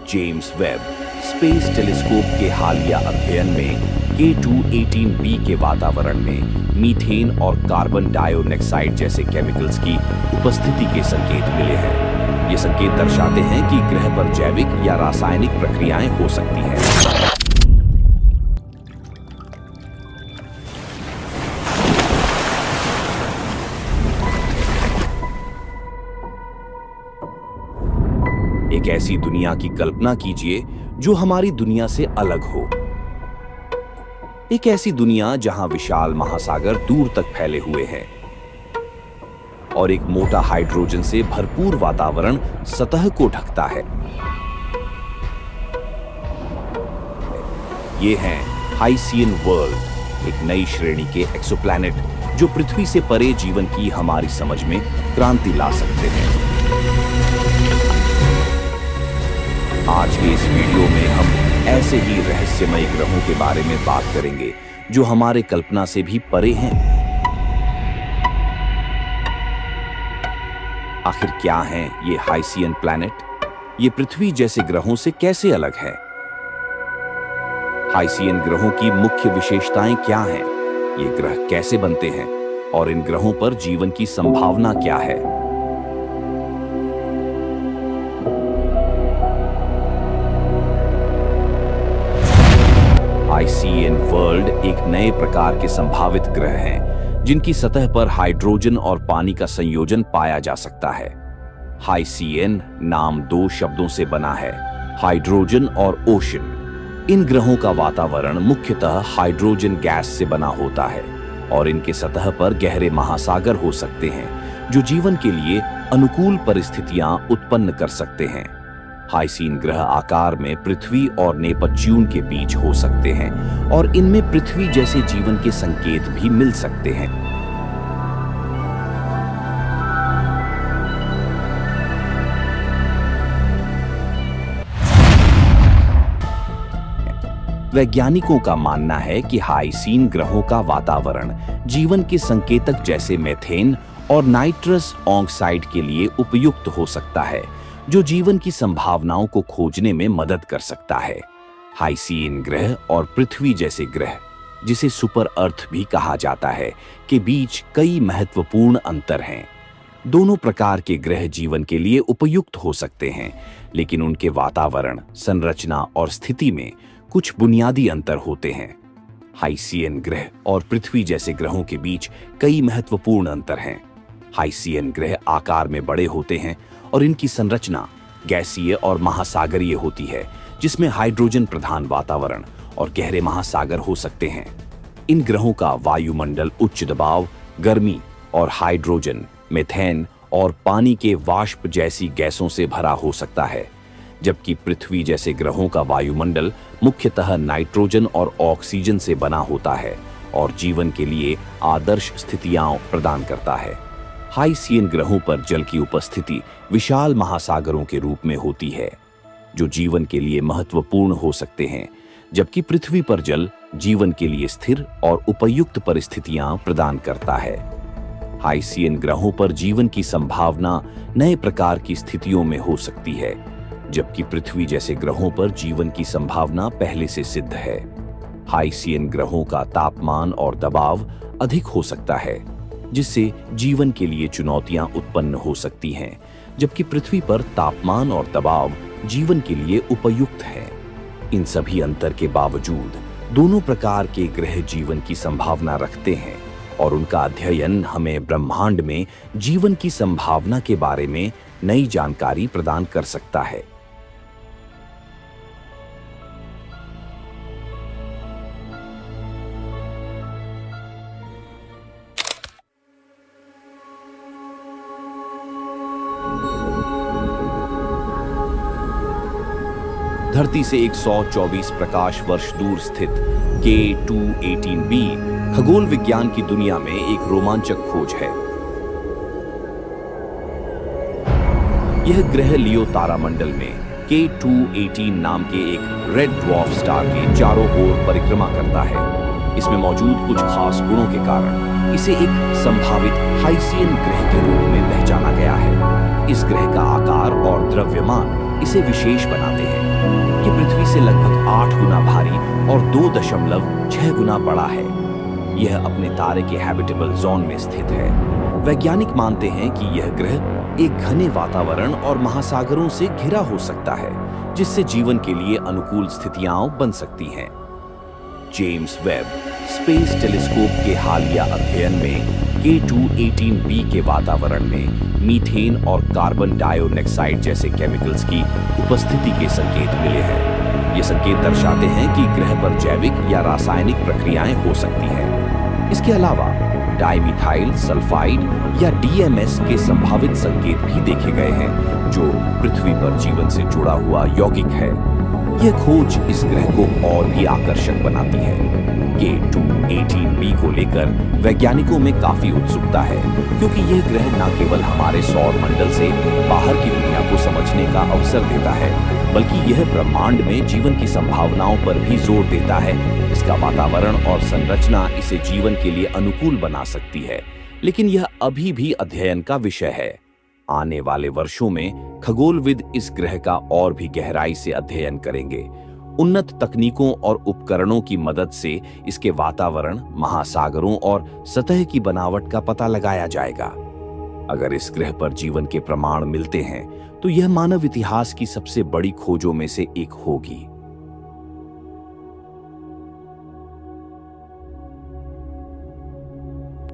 James Webb space telescope के हालिया अध्ययन में K2-18b के वातावरण में मीथेन और कार्बन डाइऑक्साइड जैसे केमिकल्स की उपस्थिति के संकेत मिले हैं। ये संकेत दर्शाते हैं कि ग्रह पर जैविक या रासायनिक प्रक्रियाएं हो सकती हैं। एक ऐसी दुनिया की कल्पना कीजिए जो हमारी दुनिया से अलग हो। एक ऐसी दुनिया जहां विशाल महासागर दूर तक फैले हुए हैं और एक मोटा हाइड्रोजन से भरपूर वातावरण सतह को ढकता है। ये हैं हाइसियन वर्ल्ड, एक नई श्रेणी के एक्सोप्लैनेट जो पृथ्वी से परे जीवन की हमारी समझ में क्रांति ला सकते हैं। आज के इस वीडियो में हम ऐसे ही रहस्यमय ग्रहों के बारे में बात करेंगे जो हमारे कल्पना से भी परे हैं। आखिर क्या हैं ये हाइसियन प्लैनेट? ये पृथ्वी जैसे ग्रहों से कैसे अलग है? हाइसियन ग्रहों की मुख्य विशेषताएं क्या हैं? ये ग्रह कैसे बनते हैं और इन ग्रहों पर जीवन की संभावना क्या है? हाइसियन वर्ल्ड एक नए प्रकार के संभावित ग्रह हैं जिनकी सतह पर हाइड्रोजन और पानी का संयोजन पाया जा सकता है। हाइसियन नाम दो शब्दों से बना है, हाइड्रोजन और ओशन। इन ग्रहों का वातावरण मुख्यतः हाइड्रोजन गैस से बना होता है और इनके सतह पर गहरे महासागर हो सकते हैं जो जीवन के लिए अनुकूल परिस्थितियां उत्पन्न कर सकते हैं। हाइसियन ग्रह आकार में पृथ्वी और नेपच्यून के बीच हो सकते हैं और इनमें पृथ्वी जैसे जीवन के संकेत भी मिल सकते हैं। वैज्ञानिकों का मानना है कि हाइसियन ग्रहों का वातावरण जीवन के संकेतक जैसे मीथेन और नाइट्रस ऑक्साइड के लिए उपयुक्त हो सकता है जो जीवन की संभावनाओं को खोजने में मदद कर सकता है। हाइसियन ग्रह और पृथ्वी जैसे ग्रह, जिसे सुपर अर्थ भी कहा जाता है, के बीच कई महत्वपूर्ण अंतर हैं। दोनों प्रकार के ग्रह जीवन के लिए उपयुक्त हो सकते हैं, लेकिन उनके वातावरण, संरचना और स्थिति में कुछ बुनियादी अंतर होते हैं। हाइसियन ग्रह और पृथ्वी जैसे ग्रहों के बीच कई महत्वपूर्ण अंतर हैं। हाइसियन ग्रह आकार में बड़े होते हैं और इनकी संरचना गैसीय और महासागरीय होती है, जिसमें हाइड्रोजन प्रधान वातावरण और गहरे महासागर हो सकते हैं। इन ग्रहों का वायुमंडल उच्च दबाव, गर्मी और हाइड्रोजन, मीथेन और पानी के वाष्प जैसी गैसों से भरा हो सकता है, जबकि पृथ्वी जैसे ग्रहों का वायुमंडल मुख्यतः नाइट्रोजन और ऑक्सीजन से बना होता है और जीवन के लिए आदर्श स्थितियां प्रदान करता है। हाइसियन ग्रहों पर जल की उपस्थिति विशाल महासागरों के रूप में होती है, जो जीवन के लिए महत्वपूर्ण हो सकते हैं, जबकि पृथ्वी पर जल जीवन के लिए स्थिर और उपयुक्त परिस्थितियां प्रदान करता है। हाइसियन ग्रहों पर जीवन की संभावना नए प्रकार की स्थितियों में हो सकती है, जबकि पृथ्वी जैसे ग्रहों पर जीवन की संभावना पहले से सिद्ध है। हाइसियन ग्रहों का तापमान और दबाव अधिक हो सकता है, जिससे जीवन के लिए चुनौतियां उत्पन्न हो सकती हैं, जबकि पृथ्वी पर तापमान और दबाव जीवन के लिए उपयुक्त है। इन सभी अंतर के बावजूद दोनों प्रकार के ग्रह जीवन की संभावना रखते हैं और उनका अध्ययन हमें ब्रह्मांड में जीवन की संभावना के बारे में नई जानकारी प्रदान कर सकता है। धरती से 124 प्रकाश वर्ष दूर स्थित K2-18b खगोल विज्ञान की दुनिया में एक रोमांचक खोज है। यह ग्रह लियो तारामंडल में K2-18 नाम के एक रेड ड्वार्फ स्टार के चारों ओर परिक्रमा करता है। इसमें मौजूद कुछ खास गुणों के कारण इसे एक संभावित हाइसियन ग्रह के रूप में पहचाना गया है। इस ग्रह का आकार और द्रव्यमान इसे विशेष बनाते हैं। ये पृथ्वी से लगभग 8 गुना भारी और 2.6 गुना बड़ा है। यह अपने तारे के हैबिटेबल जोन में स्थित है। वैज्ञानिक मानते हैं कि यह ग्रह एक घने वातावरण और महासागरों से घिरा हो सकता है, जिससे जीवन के लिए अनुकूल स्थितियां बन सकती हैं। जेम्स वेब स्पेस टेलीस्कोप के हालिया अध्ययन में K2-18b के वातावरण में मीथेन और कार्बन डाइऑक्साइड जैसे केमिकल्स की उपस्थिति के संकेत मिले हैं। ये संकेत दर्शाते हैं कि ग्रह पर जैविक या रासायनिक प्रक्रियाएं हो सकती हैं। इसके अलावा डाइमिथाइल सल्फाइड या DMS के संभावित संकेत भी देखे गए हैं, जो पृथ्वी पर जीवन से जुड़ा हुआ यौगिक है। यह खोज इस ग्रह को और भी आकर्षक बनाती है। K2-18b को लेकर वैज्ञानिकों में काफी उत्सुकता है, क्योंकि यह ग्रह न केवल हमारे सौर मंडल से बाहर की दुनिया को समझने का अवसर देता है, बल्कि यह ब्रह्मांड में जीवन की संभावनाओं पर भी जोर देता है। इसका वातावरण और संरचना इसे जीवन के लिए अनुकूल बना सकती है, लेकिन यह अभी भी अध्ययन का विषय है। आने वाले वर्षों में खगोलविद इस ग्रह का और भी गहराई से अध्ययन करेंगे। उन्नत तकनीकों और उपकरणों की मदद से इसके वातावरण, महासागरों और सतह की बनावट का पता लगाया जाएगा। अगर इस ग्रह पर जीवन के प्रमाण मिलते हैं, तो यह मानव इतिहास की सबसे बड़ी खोजों में से एक होगी।